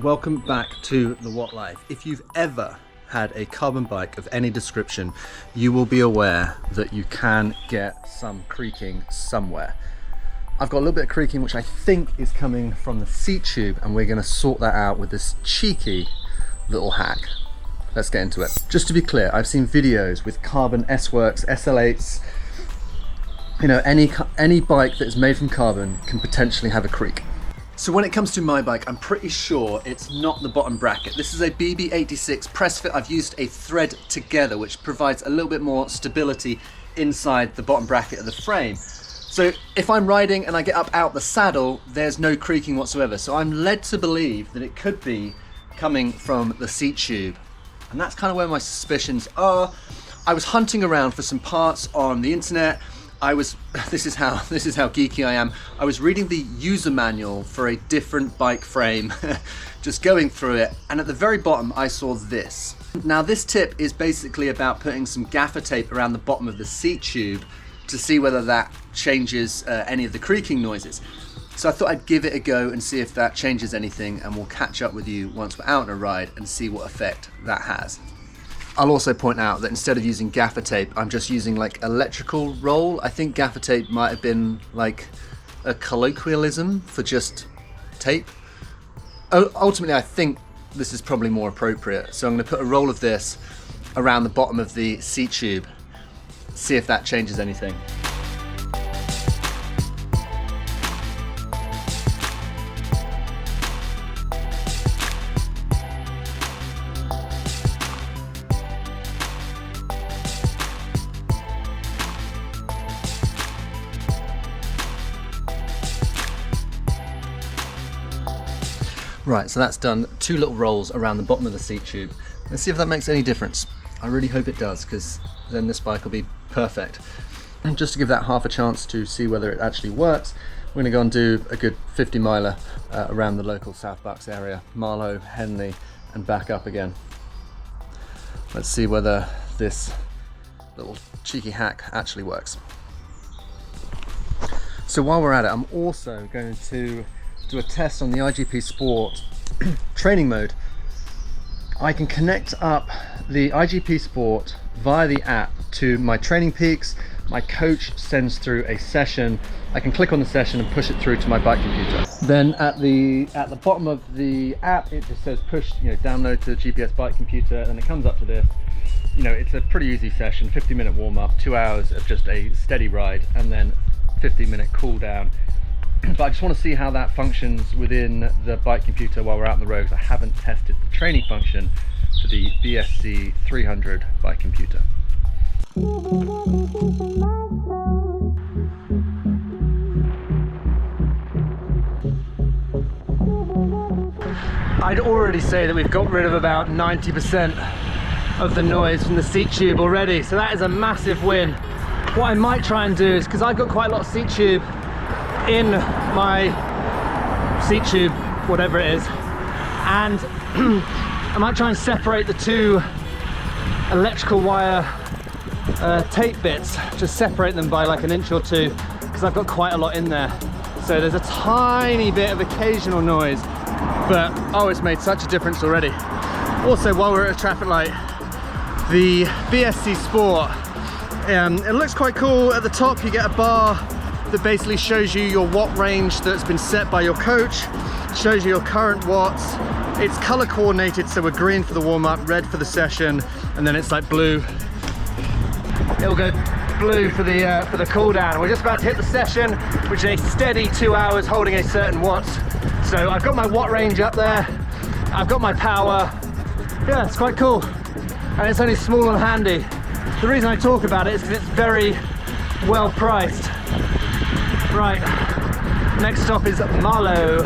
Welcome back to the Watt Life. If you've ever had a carbon bike of any description, you will be aware that you can get some creaking somewhere. I've got a little bit of creaking which I think is coming from the seat tube, and we're going to sort that out with this cheeky little hack. Let's get into it. Just to be clear, I've seen videos with carbon S-Works, SL8s, you know, any bike that is made from carbon can potentially have a creak. So when it comes to my bike, I'm pretty sure it's not the bottom bracket. This is a BB86 press fit. I've used a thread together, which provides a little bit more stability inside the bottom bracket of the frame. So if I'm riding and I get up out the saddle, there's no creaking whatsoever. So I'm led to believe that it could be coming from the seat tube. And that's kind of where my suspicions are. I was hunting around for some parts on the internet. This is how geeky I am. I was reading the user manual for a different bike frame, just going through it, and at the very bottom I saw this. Now this tip is basically about putting some gaffer tape around the bottom of the seat tube to see whether that changes any of the creaking noises. So I thought I'd give it a go and see if that changes anything, and we'll catch up with you once we're out on a ride and see what effect that has. I'll also point out that instead of using gaffer tape, I'm just using like electrical roll. I think gaffer tape might have been like a colloquialism for just tape. Ultimately, I think this is probably more appropriate. So I'm going to put a roll of this around the bottom of the seat tube, see if that changes anything. Right, so that's done 2 little rolls around the bottom of the seat tube. Let's see if that makes any difference. I really hope it does, because then this bike will be perfect. And just to give that half a chance to see whether it actually works, we're going to go and do a good 50 miler around the local South Bucks area, Marlow, Henley, and back up again. Let's see whether this little cheeky hack actually works. So while we're at it, I'm also going to do a test on the IGP Sport training mode. I can connect up the IGP Sport via the app to my training peaks. My coach sends through a session. I can click on the session and push it through to my bike computer. Then at the bottom of the app, it just says push, download to the GPS bike computer, and it comes up to this. It's a pretty easy session, 50-minute warm-up, 2 hours of just a steady ride, and then 15-minute cool down. But I just want to see how that functions within the bike computer while we're out on the road, because I haven't tested the training function for the BSC 300 bike computer. I'd already say that we've got rid of about 90% of the noise from the seat tube already, so that is a massive win. What I might try and do is, because I've got quite a lot of seat tube in my seat tube, whatever it is, and I might try and separate the 2 electrical wire tape bits, just separate them by like 1 inch or 2, because I've got quite a lot in there. So there's a tiny bit of occasional noise, but oh, it's made such a difference already. Also, while we're at a traffic light, the BSC Sport, it looks quite cool. At the top you get a bar that basically shows you your watt range that's been set by your coach, shows you your current watts. It's color coordinated, so we're green for the warm-up, red for the session, and then it's like blue. It'll go blue for the cool down. We're just about to hit the session, which is a steady 2 hours holding a certain watts. So I've got my watt range up there, I've got my power. Yeah, it's quite cool, and it's only small and handy. The reason I talk about it is because it's very well priced. Right, next stop is Marlow.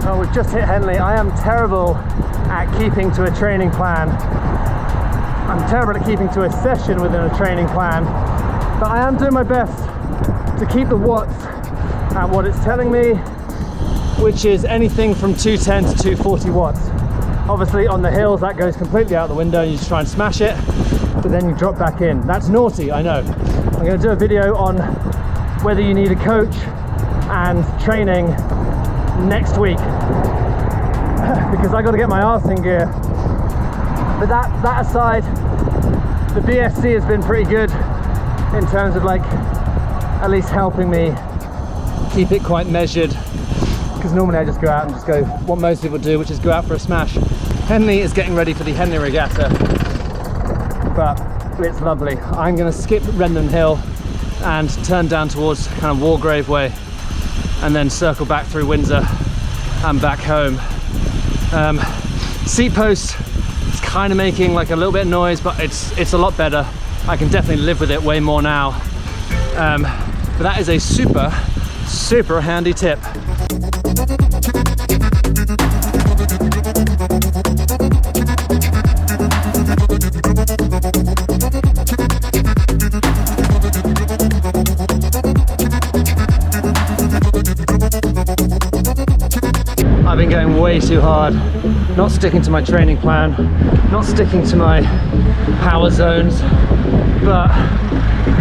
Oh, we've just hit Henley. I am terrible at keeping to a training plan. I'm terrible at keeping to a session within a training plan, but I am doing my best to keep the watts at what it's telling me, which is anything from 210 to 240 watts. Obviously on the hills that goes completely out the window and you just try and smash it, but then you drop back in. That's naughty, I know. I'm going to do a video on whether you need a coach and training next week because I got to get my arse in gear. But that aside, the BSC has been pretty good in terms of like at least helping me keep it quite measured, because normally I just go out and just go what most people do, which is go out for a smash. Henley is getting ready for the Henley Regatta, but it's lovely. I'm going to skip Rendon Hill and turn down towards kind of Wargrave Way and then circle back through Windsor and back home. Seat post is kind of making like a little bit of noise, but it's a lot better. I can definitely live with it way more now. But that is a super handy tip. I've been going way too hard, not sticking to my training plan, not sticking to my power zones, but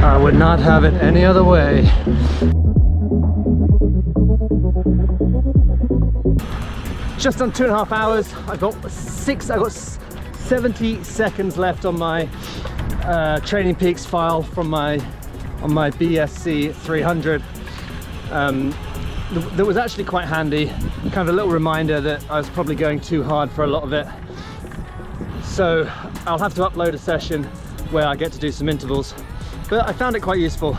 I would not have it any other way. Just on 2.5 hours, I got 70 seconds left on my Training Peaks file from on my BSC 300. That was actually quite handy, kind of a little reminder that I was probably going too hard for a lot of it. So I'll have to upload a session where I get to do some intervals, but I found it quite useful,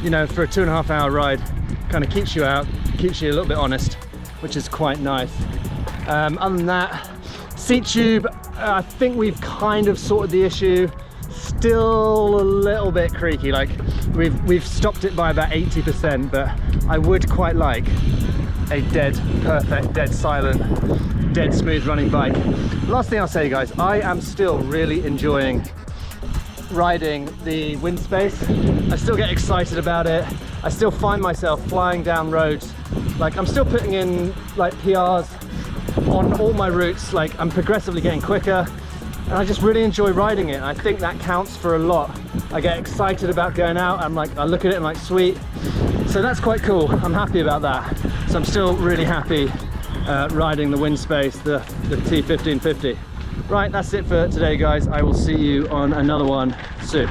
you know, for a 2.5 hour ride. Kind of keeps you out, keeps you a little bit honest, which is quite nice. Other than that, seat tube, I think we've kind of sorted the issue. Still a little bit creaky, like we've stopped it by about 80%, but I would quite like a dead perfect, dead silent, dead smooth running bike. Last thing I'll say, guys, I am still really enjoying riding the wind space. I still get excited about it. I still find myself flying down roads. Like I'm still putting in like PRs on all my routes. Like I'm progressively getting quicker. And I just really enjoy riding it. I think that counts for a lot. I get excited about going out. I look at it and I'm like, sweet. So that's quite cool. I'm happy about that. So I'm still really happy riding the wind space, the T1550. Right, that's it for today, guys. I will see you on another one soon.